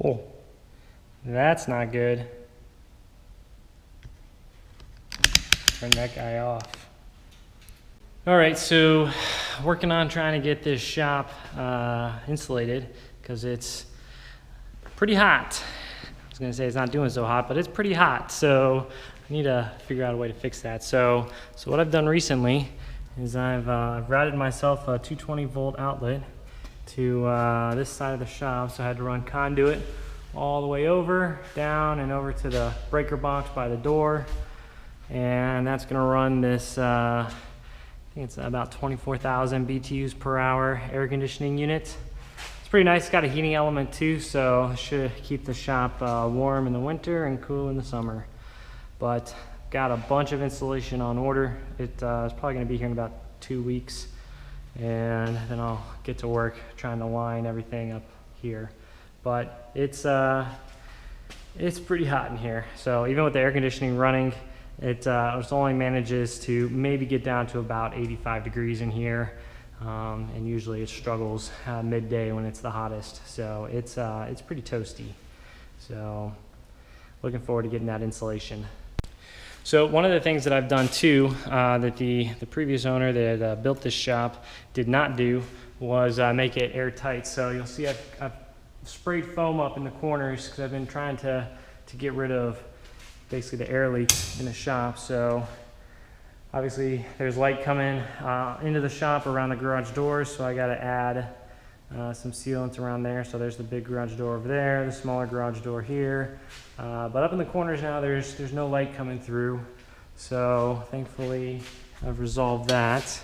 Oh, that's not good. Turn that guy off. All right, so working on trying to get this shop insulated because it's pretty hot. I was gonna say it's not doing so hot, but it's pretty hot. So I need to figure out a way to fix that. So what I've done recently is I've routed myself a 220 volt outlet to this side of the shop. So I had to run conduit all the way over, down, and over to the breaker box by the door. And that's gonna run this, I think it's about 24,000 BTUs per hour air conditioning unit. It's pretty nice, it's got a heating element too, so it should keep the shop warm in the winter and cool in the summer. But got a bunch of insulation on order. It's probably gonna be here in about 2 weeks. And then I'll get to work trying to line everything up here. But it's pretty hot in here. So even with the air conditioning running, it only manages to maybe get down to about 85 degrees in here. And usually it struggles midday when it's the hottest. So it's pretty toasty. So looking forward to getting that insulation. So one of the things that I've done too, that the previous owner that built this shop did not do, was make it airtight. So you'll see I've sprayed foam up in the corners because I've been trying to get rid of basically the air leaks in the shop. So obviously there's light coming into the shop around the garage doors, so I got to add some sealant around there. So there's the big garage door over there, the smaller garage door here. But up in the corners now, there's no light coming through. So thankfully I've resolved that.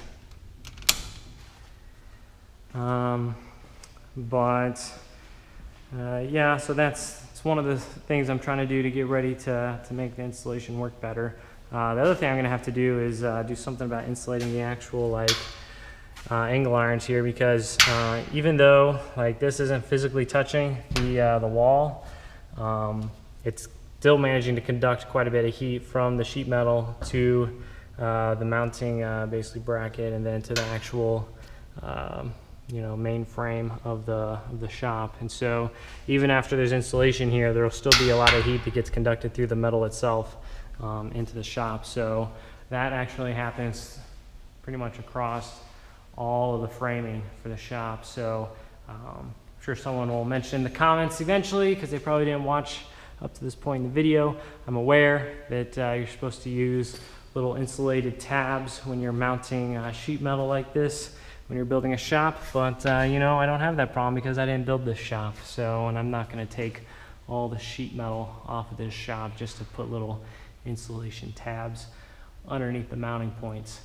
Yeah, so it's one of the things I'm trying to do to get ready to make the insulation work better. The other thing I'm gonna have to do is do something about insulating the actual angle irons here, because even though this isn't physically touching the wall, it's still managing to conduct quite a bit of heat from the sheet metal to the mounting basically bracket, and then to the actual main frame of the shop. And so even after there's insulation here, there'll still be a lot of heat that gets conducted through the metal itself into the shop. So that actually happens pretty much across all of the framing for the shop. So I'm sure someone will mention in the comments eventually, because they probably didn't watch up to this point in the video. I'm aware that you're supposed to use little insulated tabs when you're mounting sheet metal like this when you're building a shop, but I don't have that problem because I didn't build this shop. So, and I'm not going to take all the sheet metal off of this shop just to put little insulation tabs underneath the mounting points.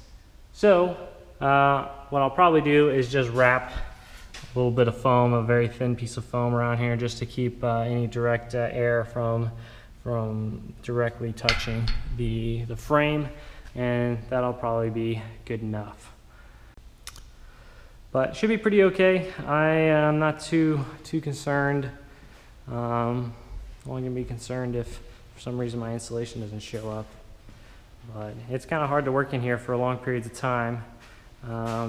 So what I'll probably do is just wrap a little bit of foam, a very thin piece of foam around here, just to keep any direct air from directly touching the frame, and that'll probably be good enough. But it should be pretty okay. I am not too concerned. Only gonna be concerned if for some reason my insulation doesn't show up. But it's kind of hard to work in here for long periods of time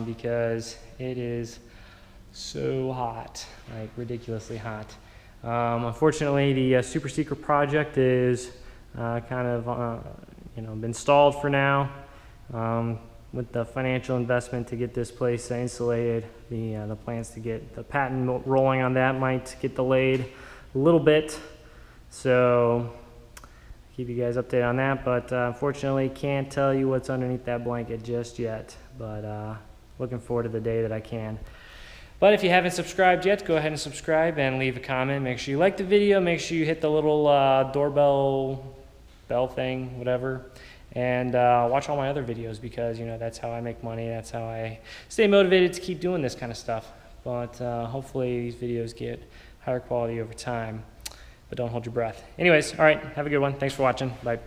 because it is so hot, like ridiculously hot. Unfortunately, the super secret project is kind of been stalled for now. With the financial investment to get this place insulated, the plans to get the patent rolling on that might get delayed a little bit. So keep you guys updated on that, but unfortunately can't tell you what's underneath that blanket just yet. But looking forward to the day that I can. But if you haven't subscribed yet, go ahead and subscribe and leave a comment. Make sure you like the video. Make sure you hit the little doorbell bell thing, whatever. And watch all my other videos, because that's how I make money. That's how I stay motivated to keep doing this kind of stuff. But hopefully these videos get higher quality over time. But don't hold your breath. Anyways, all right, have a good one. Thanks for watching. Bye.